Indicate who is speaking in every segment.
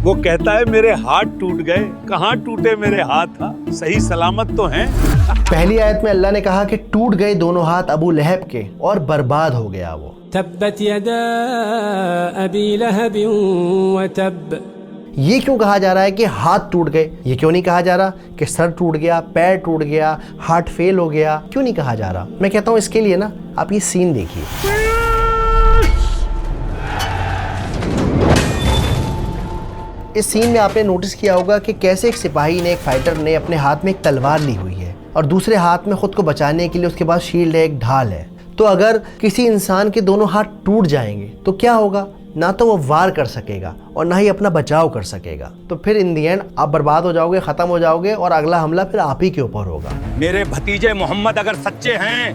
Speaker 1: وہ کہتا ہے میرے ہاتھ ٹوٹ گئے، کہاں ٹوٹے میرے ہاتھ، صحیح سلامت تو ہیں۔
Speaker 2: پہلی آیت میں اللہ نے کہا کہ ٹوٹ گئے دونوں ہاتھ ابو لہب کے اور برباد ہو گیا وہ۔
Speaker 3: تبت یدا ابی لہب وتب،
Speaker 2: یہ کیوں کہا جا رہا ہے کہ ہاتھ ٹوٹ گئے؟ یہ کیوں نہیں کہا جا رہا کہ سر ٹوٹ گیا، پیر ٹوٹ گیا، ہارٹ فیل ہو گیا؟ کیوں نہیں کہا جا رہا؟ میں کہتا ہوں اس کے لیے نا آپ یہ سین دیکھیے۔ اس سین میں آپ نے نوٹس کیا ہوگا کہ کیسے ایک سپاہی نے، ایک فائٹر نے اپنے ہاتھ میں ایک تلوار لی ہوئی ہے اور دوسرے ہاتھ میں خود کو بچانے کے لیے اس کے پاس شیلڈ ہے، ایک ڈھال ہے۔ تو اگر کسی انسان کے دونوں ہاتھ ٹوٹ جائیں گے تو کیا ہوگا؟ نہ تو وہ وار کر سکے گا اور نہ ہی اپنا بچاؤ کر سکے گا۔ تو پھر ان دی اینڈ آپ برباد ہو جاؤ گے، ختم ہو جاؤ گے اور اگلا حملہ پھر آپ ہی کے اوپر ہوگا۔
Speaker 1: میرے بھتیجے محمد اگر سچے ہیں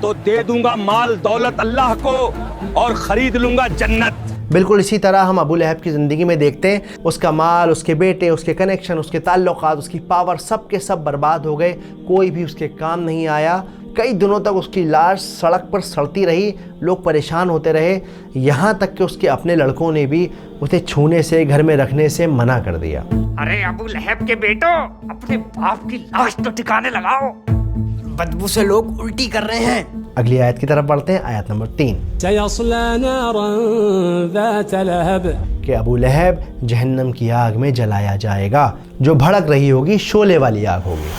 Speaker 1: تو دے دوں گا مال دولت اللہ کو اور خرید لوں گا جنت۔
Speaker 2: بالکل اسی طرح ہم ابو لہب کی زندگی میں دیکھتے ہیں، اس کا مال، اس کے بیٹے، اس کے کنیکشن، اس کے تعلقات، اس کی پاور، سب کے سب برباد ہو گئے، کوئی بھی اس کے کام نہیں آیا۔ کئی دنوں تک اس کی لاش سڑک پر سڑتی رہی، لوگ پریشان ہوتے رہے، یہاں تک کہ اس کے اپنے لڑکوں نے بھی اسے چھونے سے، گھر میں رکھنے سے منع کر دیا۔
Speaker 4: ارے ابو لہب کے بیٹو، اپنے باپ کی لاش تو ٹھکانے لگاؤ، بدبو سے لوگ الٹی کر رہے ہیں۔
Speaker 2: اگلی آیت کی طرف بڑھتے ہیں، آیت نمبر 3،
Speaker 3: سیصلی نارا ذات لہب،
Speaker 2: کہ ابو لہب جہنم کی آگ میں جلایا جائے گا، جو بھڑک رہی ہوگی، شعلے والی آگ ہوگی۔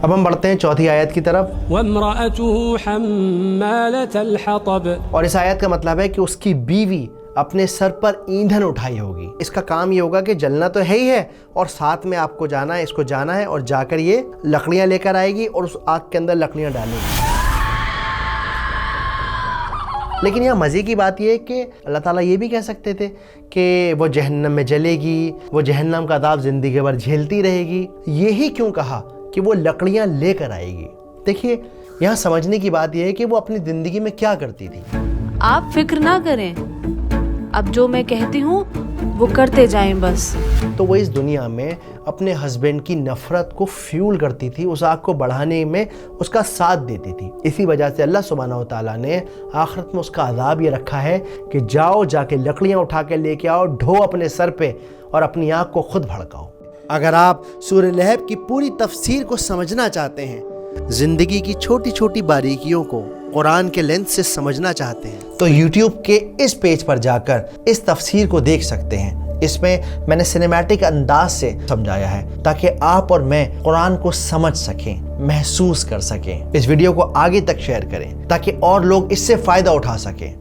Speaker 2: اب ہم بڑھتے ہیں چوتھی آیت کی طرف،
Speaker 3: وامرأته حمالۃ الحطب،
Speaker 2: اور اس آیت کا مطلب ہے کہ اس کی بیوی اپنے سر پر ایندھن اٹھائی ہوگی۔ اس کا کام یہ ہوگا کہ جلنا تو ہے ہی ہے، اور ساتھ میں آپ کو جانا ہے، اس کو جانا ہے اور جا کر یہ لکڑیاں لے کر آئے گی اور اس آگ کے اندر لکڑیاں ڈالے گی۔ لیکن یہاں مزے کی بات یہ ہے کہ اللہ تعالیٰ یہ بھی کہہ سکتے تھے کہ وہ جہنم میں جلے گی، وہ جہنم کا عذاب زندگی بھر جھیلتی رہے گی۔ یہی کیوں کہا کہ وہ لکڑیاں لے کر آئے گی؟ دیکھیے یہاں سمجھنے کی بات یہ ہے کہ وہ اپنی زندگی میں کیا کرتی تھی۔
Speaker 5: آپ فکر نہ کریں، اب جو میں کہتی ہوں وہ کرتے جائیں بس۔
Speaker 2: تو وہ اس دنیا میں اپنے ہسبینڈ کی نفرت کو فیول کرتی تھی، اس آگ کو بڑھانے میں اس کا ساتھ دیتی تھی۔ اسی وجہ سے اللہ سبحانہ و تعالیٰ نے آخرت میں اس کا عذاب یہ رکھا ہے کہ جاؤ، جا کے لکڑیاں اٹھا کے لے کے آؤ، ڈھو اپنے سر پہ اور اپنی آگ کو خود بھڑکاؤ۔ اگر آپ سورہ لہب کی پوری تفسیر کو سمجھنا چاہتے ہیں، زندگی کی چھوٹی چھوٹی باریکیوں کو قرآن کے لینس سے سمجھنا چاہتے ہیں، تو یوٹیوب کے اس پیج پر جا کر اس تفسیر کو دیکھ سکتے ہیں۔ اس میں نے سنیمیٹک انداز سے سمجھایا ہے تاکہ آپ اور میں قرآن کو سمجھ سکیں، محسوس کر سکیں۔ اس ویڈیو کو آگے تک شیئر کریں تاکہ اور لوگ اس سے فائدہ اٹھا سکیں۔